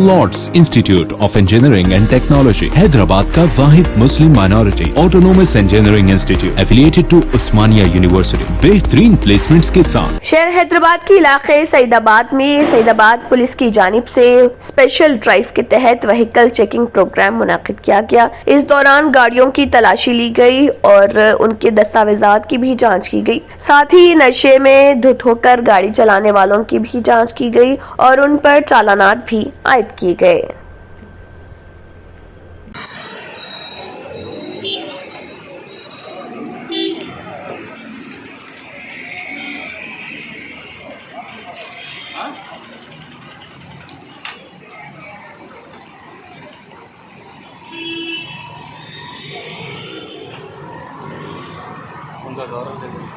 Lord's institute of engineering and technology Hyderabad का वाहिद Muslim minority autonomous engineering institute affiliated to Osmania university बेहतरीन placements के साथ। शहर हैदराबाद के इलाके सईदाबाद में सईदाबाद पुलिस की जानिब से स्पेशल ड्राइव के तहत व्हीकल चेकिंग प्रोग्राम मुनाकिद किया गया। इस दौरान गाड़ियों की तलाशी ली गई और उनके दस्तावेजात की भी जांच की गई। साथ ही नशे में धुत होकर गाड़ी चलाने वालों की भी जांच की गई और उन पर चालानात भी आयद किए गए। उनका गौरव देखो।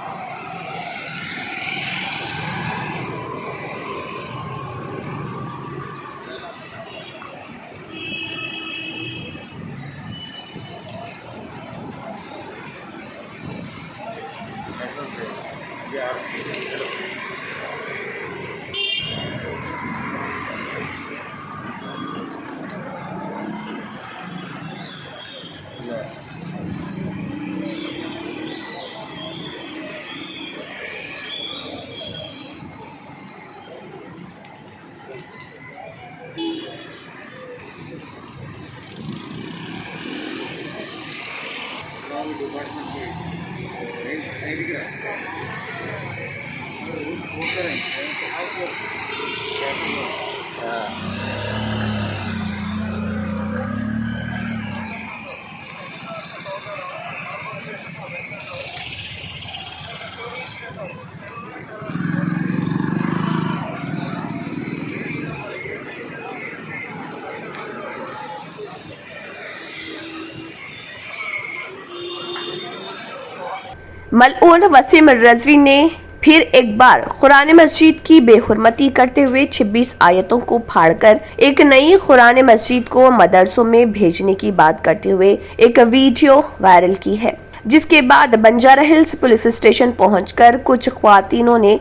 मलऊन वसीम रजवी ने फिर एक बार कुरान मस्जिद की बेहुरमती करते हुए 26 आयतों को फाड़कर एक नई कुरान मस्जिद को मदरसों में भेजने की बात करते हुए एक वीडियो वायरल की है, जिसके बाद बंजारा हिल्स पुलिस स्टेशन पहुंचकर कुछ ख्वातीनों ने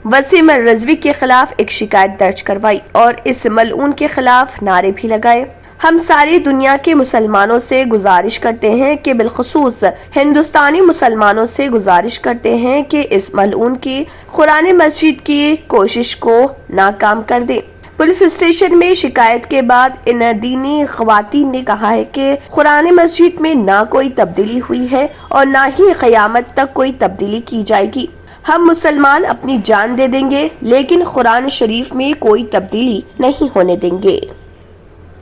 वसीम रजवी के खिलाफ एक शिकायत दर्ज करवाई और इस मलऊन के खिलाफ नारे भी लगाए। हम सारी दुनिया के मुसलमानों से गुजारिश करते हैं कि बिलखुसूस हिंदुस्तानी मुसलमानों से गुजारिश करते हैं कि इस मलऊन की कुरान मस्जिद की कोशिश को नाकाम कर दें। पुलिस स्टेशन में शिकायत के बाद इन दीनी ख्वातीन ने कहा है कि कुरान मस्जिद में ना कोई तब्दीली हुई है और ना ही क़यामत तक कोई तब्दीली की जाएगी। हम मुसलमान अपनी जान दे देंगे लेकिन कुरान शरीफ में कोई तब्दीली नहीं होने देंगे।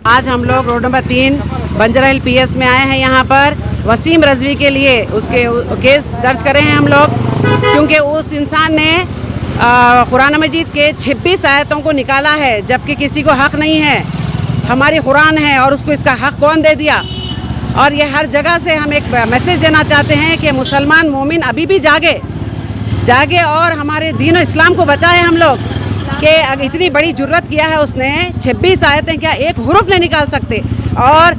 आज हम लोग रोड नंबर 3 बंजारा हिल पीएस में आए हैं। यहाँ पर वसीम रजवी के लिए उसके केस दर्ज करे हैं हम लोग, क्योंकि उस इंसान ने कुरान मजीद के 26 आयतों को निकाला है, जबकि किसी को हक नहीं है। हमारी कुरान है और उसको इसका हक कौन दे दिया। और ये हर जगह से हम एक मैसेज देना चाहते हैं कि मुसलमान मोमिन अभी भी जागे और हमारे दीन और इस्लाम को बचाए हम लोग। कि अगर इतनी बड़ी जुर्रत किया है उसने, 26 आयतें क्या एक हुरूफ नहीं निकाल सकते। और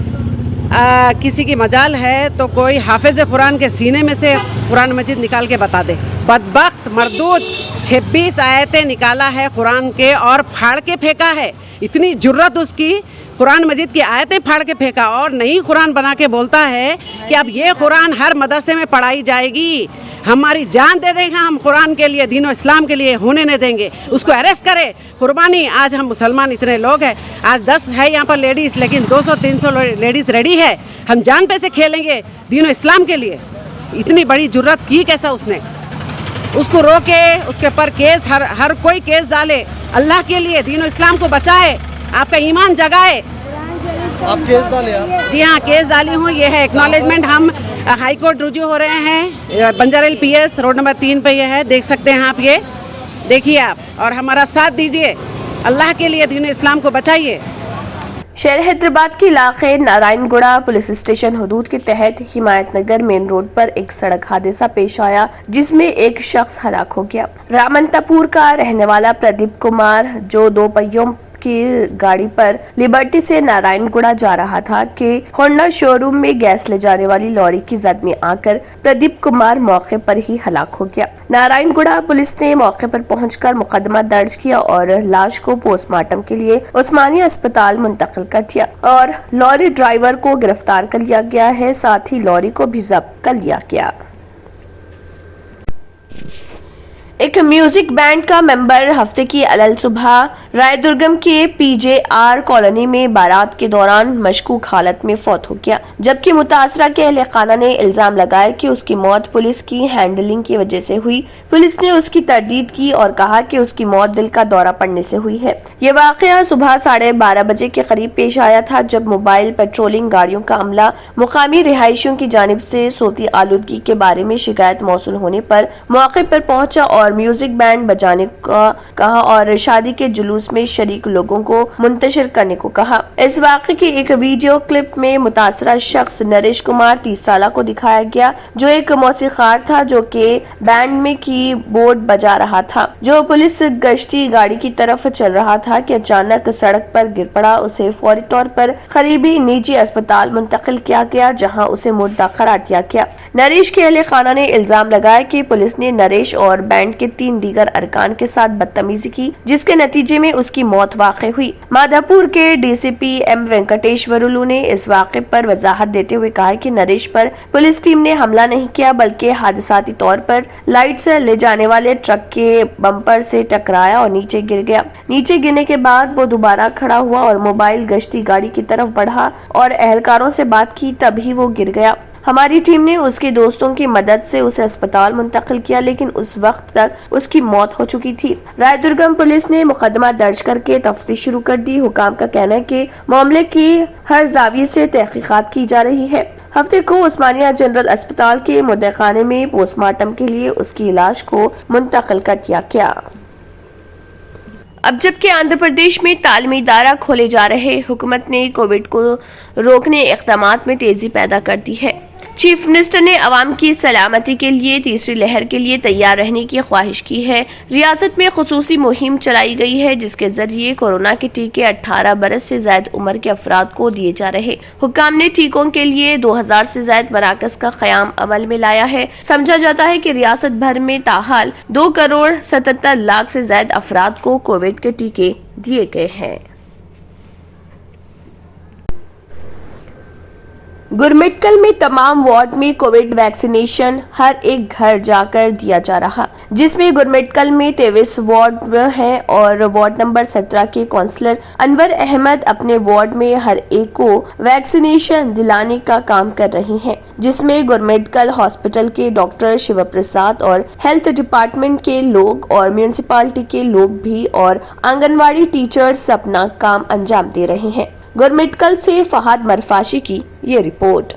किसी की मजाल है तो कोई हाफिज कुरान के सीने में से कुरान मजीद निकाल के बता दे। बदबख्त मरदूद 26 आयतें निकाला है कुरान के और फाड़ के फेंका है। इतनी जुर्रत उसकी, कुरान मजीद की आयतें फाड़ के फेंका और नई कुरान बना के बोलता है कि अब ये कुरान हर मदरसे में पढ़ाई जाएगी। हमारी जान दे देंगे हम कुरान के लिए, दीन और इस्लाम के लिए, होने नहीं देंगे। उसको अरेस्ट करे, कुर्बानी। आज हम मुसलमान इतने लोग हैं, आज 10 है यहाँ पर लेडीज़, लेकिन 200-300 लेडीज़ रेडी है। हम जान पे से खेलेंगे दीन और इस्लाम के लिए। इतनी बड़ी जुर्रत की कैसा उसने। उसको रोके, उसके ऊपर केस, हर कोई केस डाले। अल्लाह के लिए दीन और इस्लाम को बचाए, आपका ईमान जगाए। आप केस डाले? जी हाँ, केस डाली हूँ। ये है एक्नॉलेजमेंट। हम हाई कोर्ट रुजू हो रहे हैं। बंजारा हिल पीएस रोड नंबर 3 पे ये है, देख सकते हैं आप। ये देखिए आप और हमारा साथ दीजिए। अल्लाह के लिए दीन इस्लाम को बचाइए। शहर हैदराबाद के इलाके नारायणगुड़ा पुलिस स्टेशन हदूद के तहत हिमायत नगर मेन रोड पर एक सड़क हादसा पेश आया, जिसमें एक शख्स हलाक हो गया। रामंतापुर का रहने वाला प्रदीप कुमार, जो 2 पहियों की गाड़ी पर लिबर्टी से नारायणगुड़ा जा रहा था कि होंडा शोरूम में गैस ले जाने वाली लॉरी की जद में आकर प्रदीप कुमार मौके पर ही हलाक हो गया। नारायणगुड़ा पुलिस ने मौके पर पहुंचकर मुकदमा दर्ज किया और लाश को पोस्टमार्टम के लिए उस्मानिया अस्पताल मुंतकिल कर दिया और लॉरी ड्राइवर को गिरफ्तार कर लिया गया है। साथ ही लॉरी को भी जब्त कर लिया गया। एक म्यूजिक बैंड का मेंबर हफ्ते की अलल सुबह रायदुर्गम के पीजेआर कॉलोनी में बारात के दौरान मशकूक हालत में फौत हो गया, जबकि मुतासरा के अहले खाना ने इल्जाम लगाया कि उसकी मौत पुलिस की हैंडलिंग की वजह से हुई। पुलिस ने उसकी तरदीद की और कहा कि उसकी मौत दिल का दौरा पड़ने से हुई है। ये वाकया सुबह 12:30 बजे के करीब पेश आया था, जब मोबाइल पेट्रोलिंग गाड़ियों का अमला मुकामी रिहायशियों की जानिब से सोती आलूदगी के बारे में शिकायत मौसूल होने पर मौके पर पहुंचा और म्यूजिक बैंड बजाने का कहा और शादी के जुलूस में शरीक लोगों को मुंतशिर करने को कहा। इस वाक़े की एक वीडियो क्लिप में मुतासरा शख्स नरेश कुमार 30 साल को दिखाया गया, जो एक मौसीकार था जो कि बैंड में कीबोर्ड बजा रहा था, जो पुलिस गश्ती गाड़ी की तरफ चल रहा था कि अचानक सड़क पर गिर पड़ा। उसे फौरी तौर पर करीबी निजी अस्पताल मुंतकिल किया गया, जहां उसे मुर्दा करार दिया गया। नरेश के अहले खाना ने इल्जाम लगाया कि पुलिस ने नरेश और बैंड के 3 दीगर अरकान के साथ बदतमीजी की, जिसके नतीजे में उसकी मौत वाक़ हुई। माधापुर के डीसीपी एम वेंकटेश्वरुलु ने इस वाक़े पर वजाहत देते हुए कहा कि नरेश पर पुलिस टीम ने हमला नहीं किया, बल्कि हादसाती तौर पर लाइट से ले जाने वाले ट्रक के बम्पर से टकराया और नीचे गिर गया। नीचे गिरने के बाद वो दोबारा खड़ा हुआ और मोबाइल गश्ती गाड़ी की तरफ बढ़ा और एहलकारों से बात की, तभी वो गिर गया। हमारी टीम ने उसके दोस्तों की मदद से उसे अस्पताल मुंतकिल किया, लेकिन उस वक्त तक उसकी मौत हो चुकी थी। रायदुर्गम पुलिस ने मुकदमा दर्ज करके तफ्तीश शुरू कर दी। हुकाम का कहना है कि मामले की हर जाविये से तहकीकात की जा रही है। हफ्ते को उस्मानिया जनरल अस्पताल के मुर्देखाने में पोस्टमार्टम के लिए उसकी लाश को मुंतकिल कर दिया गया। अब जबकि आंध्र प्रदेश में तालीमी इदारा खोले जा रहे, हुकूमत ने कोविड को रोकने इक़दामात में तेजी पैदा कर दी है। चीफ मिनिस्टर ने अवाम की सलामती के लिए तीसरी लहर के लिए तैयार रहने की ख्वाहिश की है। रियासत में खुसूसी मुहिम चलाई गई है, जिसके जरिए कोरोना के टीके 18 बरस से ज्यादा उम्र के अफराद को दिए जा रहे। हुकाम ने टीकों के लिए 2000 से ज्यादा मराकज का क़याम अमल में लाया है। समझा जाता है कि रियासत भर में ताहाल 2 करोड़ 77 लाख से ज्यादा अफराद को कोविड के टीके दिए गए हैं। गुरमिटकल में तमाम वार्ड में कोविड वैक्सीनेशन हर एक घर जाकर दिया जा रहा, जिसमें गुरमिटकल में 23 वार्ड है और वार्ड नंबर 17 के काउंसलर अनवर अहमद अपने वार्ड में हर एक को वैक्सीनेशन दिलाने का काम कर रहे हैं, जिसमें गुरमिटकल हॉस्पिटल के डॉक्टर शिव प्रसाद और हेल्थ डिपार्टमेंट के लोग और म्यूनिसिपालिटी के लोग भी और आंगनवाड़ी टीचर्स अपना काम अंजाम दे रहे हैं। गुरमिटकल से फहद मरफाशी की ये रिपोर्ट।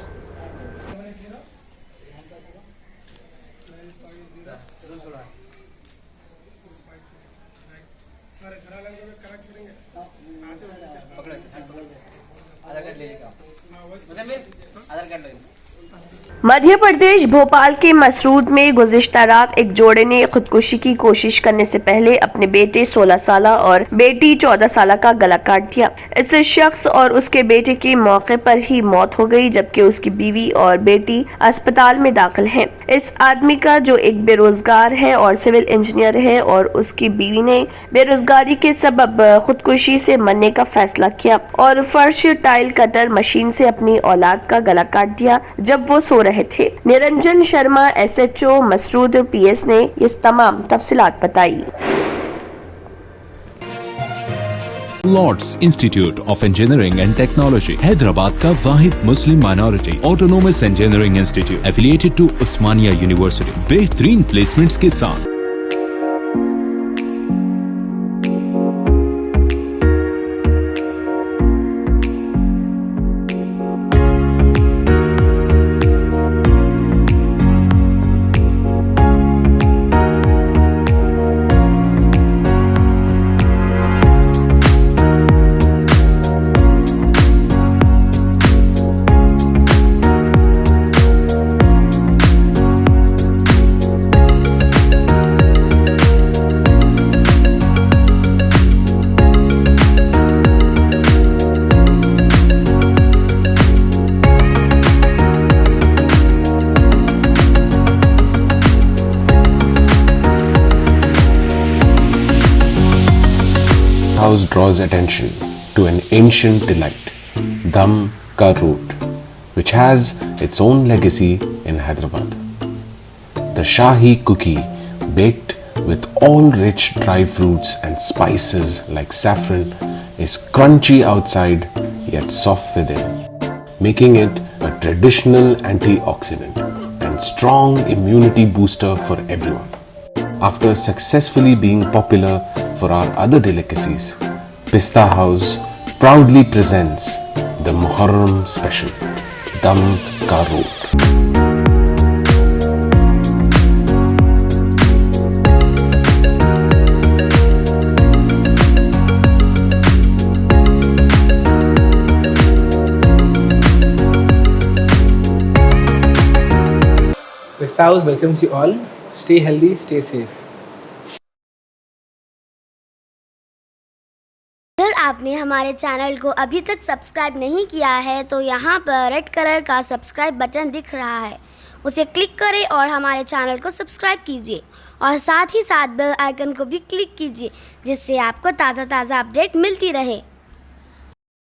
मध्य प्रदेश भोपाल के मसरूद में गुज़िश्ता रात एक जोड़े ने खुदकुशी की कोशिश करने से पहले अपने बेटे 16 साल और बेटी 14 साल का गला काट दिया। इस शख्स और उसके बेटे की मौके पर ही मौत हो गई, जबकि उसकी बीवी और बेटी अस्पताल में दाखिल हैं। इस आदमी का जो एक बेरोजगार है और सिविल इंजीनियर है और उसकी बीवी ने बेरोजगारी के सबब खुदकुशी से मरने का फैसला किया और फर्श टाइल कटर मशीन से अपनी औलाद का गला काट दिया जब वो सो रहे थे। निरंजन शर्मा SHO मसरूद PS ने ये तमाम तफसीलात बताई। Lords institute of engineering and technology Hyderabad का वाहिद Muslim minority autonomous engineering institute affiliated to Osmania university, बेहतरीन प्लेसमेंट्स के साथ। draws attention to an ancient delight, Dum Ka Root, which has its own legacy in Hyderabad. The Shahi cookie, baked with all rich dry fruits and spices like saffron, is crunchy outside yet soft within, making it a traditional antioxidant and strong immunity booster for everyone. After successfully being popular for our other delicacies, Pista House proudly presents the Muharram special, Dum Ka Root. Pista House welcomes you all. Stay healthy, stay safe. अगर आपने हमारे channel को अभी तक subscribe नहीं किया है तो यहाँ पर रेड कलर का सब्सक्राइब बटन दिख रहा है, उसे क्लिक करें और हमारे चैनल को सब्सक्राइब कीजिए और साथ ही साथ बेल आइकन को भी क्लिक कीजिए जिससे आपको ताज़ा अपडेट मिलती रहे।